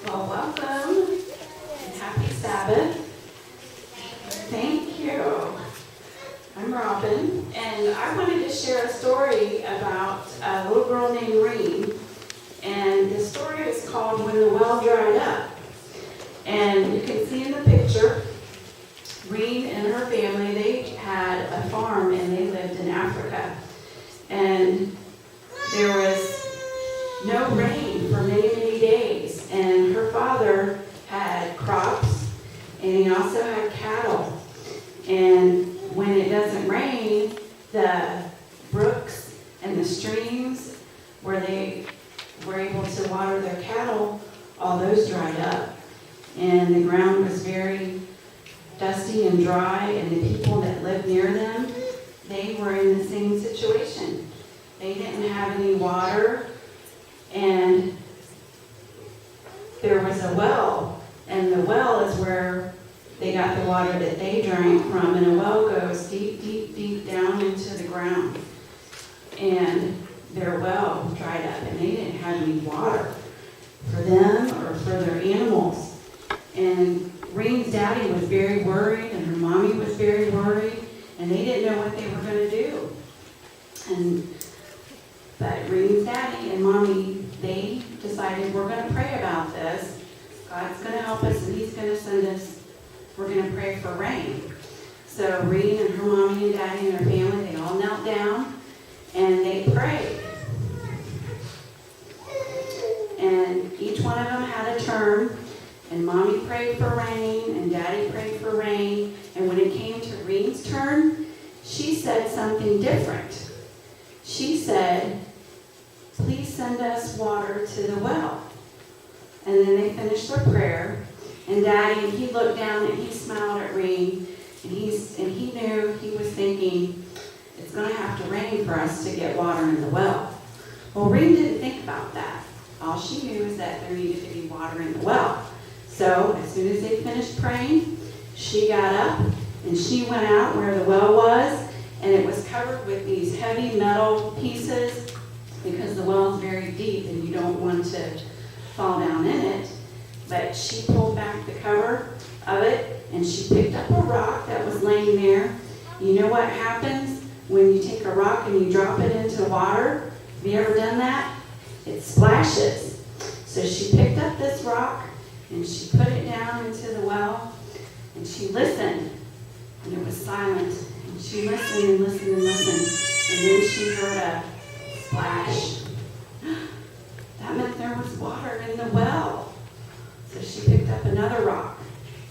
Well, welcome and happy Sabbath. Thank you. I'm Robin, and I wanted to share a story about a little girl named Reen. And the story is called When the Well Dried Up. And you can see in the picture, Reen and her family, they had a farm and they lived in Africa. And there was no rain for many, many days. And her father had crops and he also had cattle. And when it doesn't rain, the brooks and the streams where they were able to water their cattle, all those dried up. And the ground was very dusty and dry, and the people that lived near them, they were in the same situation. They didn't have any water, and there was a well, and the well is where they got the water that they drank from, and a well goes deep, deep, deep down into the ground. And their well dried up, and they didn't have any water for them or for their animals. And Reen's daddy was very worried, and her mommy was very worried, and they didn't know what they were going to do. But Reen's daddy and mommy, they decided, we're going to pray about this. God's going to help us, and he's going to send us, we're going to pray for rain. So Reen and her mommy and daddy and their family, they all knelt down, and they prayed. And each one of them had a turn. And mommy prayed for rain, and daddy prayed for rain. And when it came to Reen's turn, she said something different. She said, please send us water to the well. And then they finished their prayer. And daddy, he looked down and he smiled at Reen. And he knew, he was thinking, it's going to have to rain for us to get water in the well. Well, Reen didn't think about that. All she knew is that there needed to be water in the well. So as soon as they finished praying, she got up and she went out where the well was, and it was covered with these heavy metal pieces because the well is very deep and you don't want to fall down in it. But she pulled back the cover of it and she picked up a rock that was laying there. You know what happens when you take a rock and you drop it into water? Have you ever done that? It splashes. So she picked up this rock and she put it down into the well, and she listened, and it was silent. And she listened and listened and listened, and then she heard a splash. That meant there was water in the well. So she picked up another rock,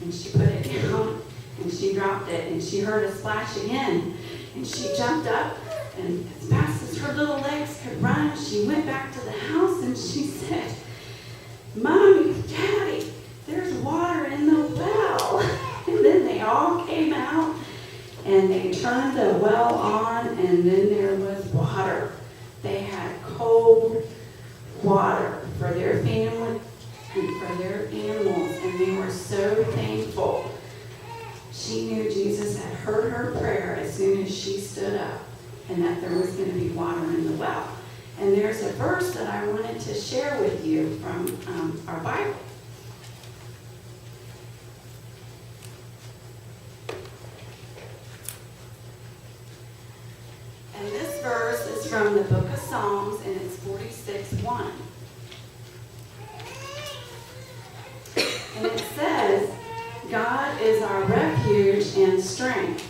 and she put it down, and she dropped it, and she heard a splash again. And she jumped up, and as fast as her little legs could run, she went back to the house, and she said, Mommy, Daddy, there's water in the well. And then they all came out and they turned the well on, and then there was water. They had cold water for their family and for their animals, and they were so thankful. She knew Jesus had heard her prayer as soon as she stood up, and that there was going to be water in the well. And there's a verse that I wanted to share with you from our Bible. And this verse is from the book of Psalms, and it's 46:1. And it says, God is our refuge and strength,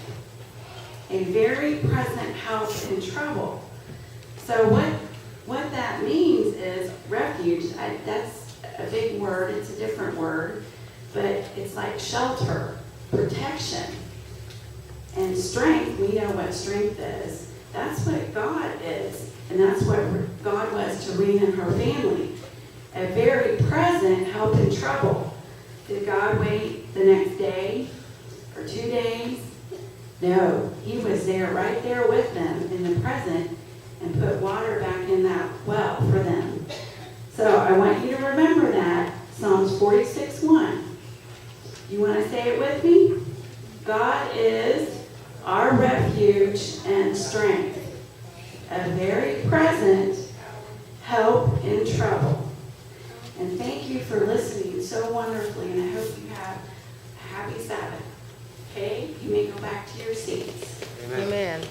a very present help in trouble. So what that means is refuge. That's a big word. It's a different word. But it's like shelter, protection. And strength, we know what strength is. That's what God is. And that's what God was to Reen and her family. A very present help in trouble. Did God wait the next day or 2 days? No. He was there, right there with them in the present, and put water back in that well for them. So I want you to remember that. Psalms 46:1. You want to say it with me? God is our refuge and strength, a very present help in trouble. And thank you for listening so wonderfully, and I hope you have a happy Sabbath. Okay? You may go back to your seats. Amen.